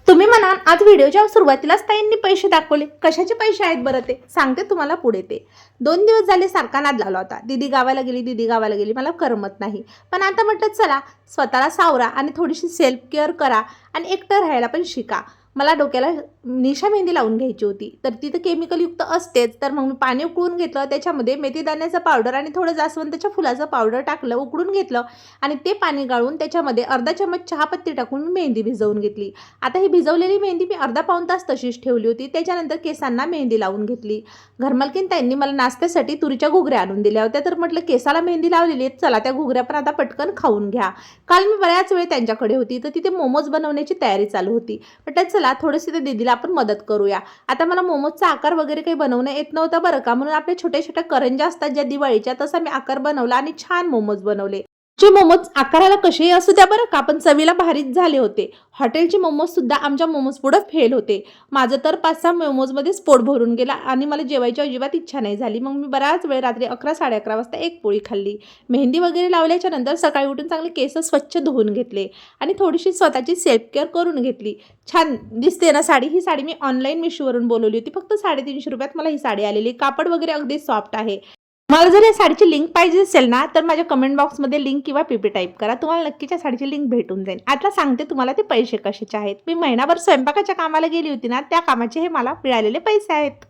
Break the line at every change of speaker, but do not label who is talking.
तुम्ही म्हणाल आज व्हिडिओच्या सुरुवातीलाच ताईंनी पैसे दाखवले, कशाचे पैसे आहेत बरं ते सांगते तुम्हाला पुढे. ते 2 दिवस झाले सारखा नाद लावला होता, दीदी गावाला गेली, दीदी गावाला गेली, मला करमत नाही. पण आता म्हटलं चला स्वतःला सावरा आणि थोडीशी सेल्फ केअर करा आणि एकटं राहायला पण शिका. मला डोक्याला निशा मेहंदी लावून घ्यायची होती, तर ती तर केमिकलयुक्त असतेच. तर मग मी पाणी उकळून घेतलं, त्याच्यामध्ये मेथी दाण्याचं पावडर आणि थोडं जास्वंदाच्या फुलाचं पावडर टाकलं, उकळून घेतलं आणि ते पाणी गाळून त्याच्यामध्ये अर्धा चमच चहापत्ती टाकून मी मेहंदी भिजवून घेतली. आता ही भिजवलेली मेहंदी मी अर्धा पाऊण तास तशीच ठेवली होती. त्याच्यानंतर केसांना मेहंदी लावून घेतली. घरमालकीन ताईंनी मला नाश्त्यासाठी तुरीच्या घुगऱ्या आणून दिल्या होत्या, तर म्हटलं केसाला मेहंदी लावलेली आहे, चला त्या घुगऱ्या पण आता पटकन खाऊन घ्या. काल मी बऱ्याच वेळ त्यांच्याकडे होती, तर तिथे मोमोज बनवण्याची तयारी चालू होती. म्हटलं चला थोडीशी त्या दीदीला आपण मदत करूया. आता मला मोमोजचा आकार वगैरे काही बनवणं येत नव्हतं बरं का, म्हणून आपल्या छोट्या छोट्या करंज्या असतात ज्या दिवाळीच्या, तसा मी आकार बनवला आणि छान मोमोज बनवले. जे मोमोज आकाराला कसेही असू द्या बरं का, पण चवीला भारीच झाले होते. हॉटेलचे मोमोज सुद्धा आमच्या मोमोज पुढे फेल होते. माझं तर 5-6 मोमोजमध्येच पोट भरून गेला आणि मला जेवायची अजिबात इच्छा नाही झाली. मग मी बराच वेळ रात्री 11-11:30 वाजता एक पोळी खाल्ली. मेहंदी वगैरे लावल्याच्या नंतर सकाळी उठून चांगले केस स्वच्छ धुवून घेतले आणि थोडीशी स्वतःची सेल्फ केअर करून घेतली. छान दिसते ना साडी. ही साडी मी ऑनलाईन मिशोवरून बोलवली होती. फक्त ₹350 मला ही साडी आलेली. कापड वगैरे अगदी सॉफ्ट आहे. मला जर या साडीची लिंक पाहिजे असेल ना, तर माझ्या कमेंट बॉक्समध्ये लिंक किंवा पीपी टाईप करा. तुम्हाला नक्कीच या साडीची लिंक भेटून जाईल. आता सांगते तुम्हाला ते पैसे कशाचे आहेत. मी महिनाभर स्वयंपाकाच्या कामाला गेली होती ना, त्या कामाचे हे मला मिळालेले पैसे आहेत.